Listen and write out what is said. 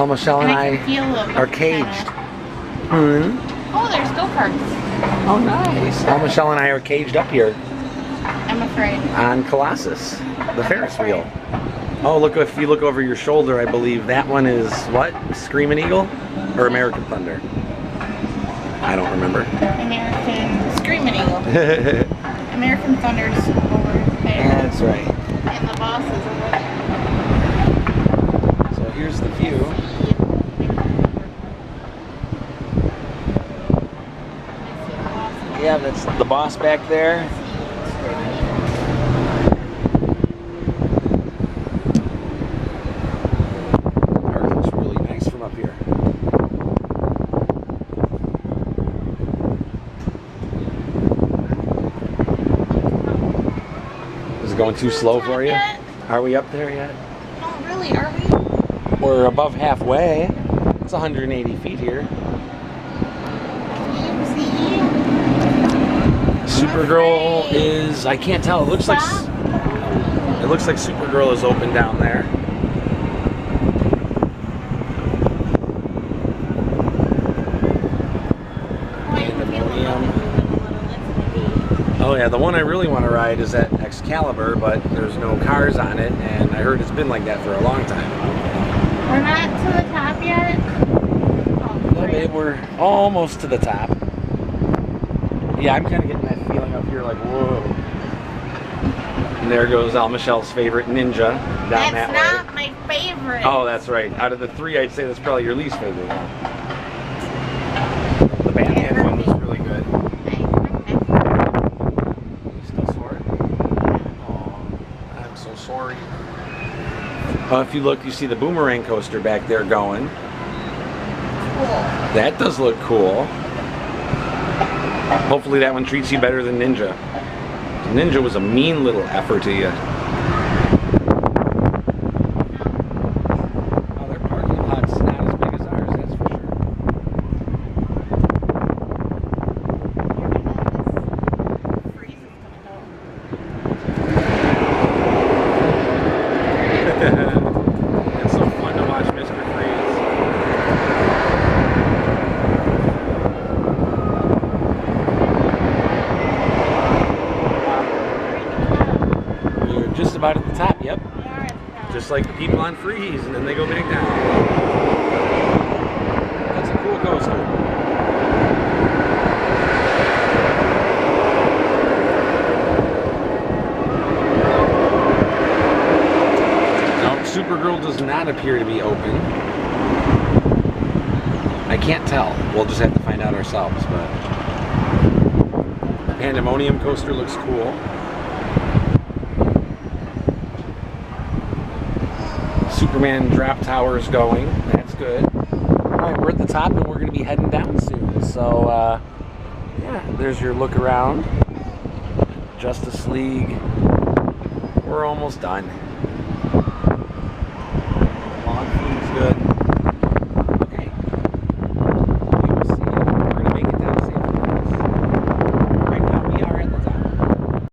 Michelle and I are caged. Oh, there's go-karts. Oh, nice. Michelle and I are caged up here. I'm afraid. On Colossus, the Ferris wheel. Oh, look, if you look over your shoulder, I believe that one is what? Screaming Eagle? Or American Thunder? I don't remember. American Screaming Eagle. American Thunder's over there. That's right. And the boss is over there. So here's the view. Yeah, that's the boss back there. Park looks really nice from up here. Is it going too slow for you? Are we up there yet? No, really, are we? We're above halfway. It's 180 feet here. Supergirl is, I can't tell, it looks like Supergirl is open down there. Oh yeah, the one I really want to ride is that Excalibur, but there's no cars on it, and I heard it's been like that for a long time. We're not to the top yet? Oh, yeah, we're almost to the top. Yeah, I'm kind of getting that feeling up here like, whoa. And there goes Michelle's favorite ninja down that way. That's not my favorite. Oh, that's right. Out of the three, I'd say that's probably your least favorite one. The Batman one was really good. You still sore? Oh, I'm so sorry. If you look, you see the boomerang coaster back there going. Cool. That does look cool. Hopefully that one treats you better than Ninja. Ninja was a mean little effort to you. Oh, their parking lot's not as big as ours, that's for sure. It's so fun to watch Mr. Freeze. Just about at the top, yep. Just like the people on Freeze, and then they go back down. That's a cool coaster. No, Supergirl does not appear to be open. I can't tell. We'll just have to find out ourselves, but the Pandemonium coaster looks cool. Superman drop tower is going. That's good. Alright, we're at the top and we're going to be heading down soon. So, yeah, there's your look around. Justice League. We're almost done.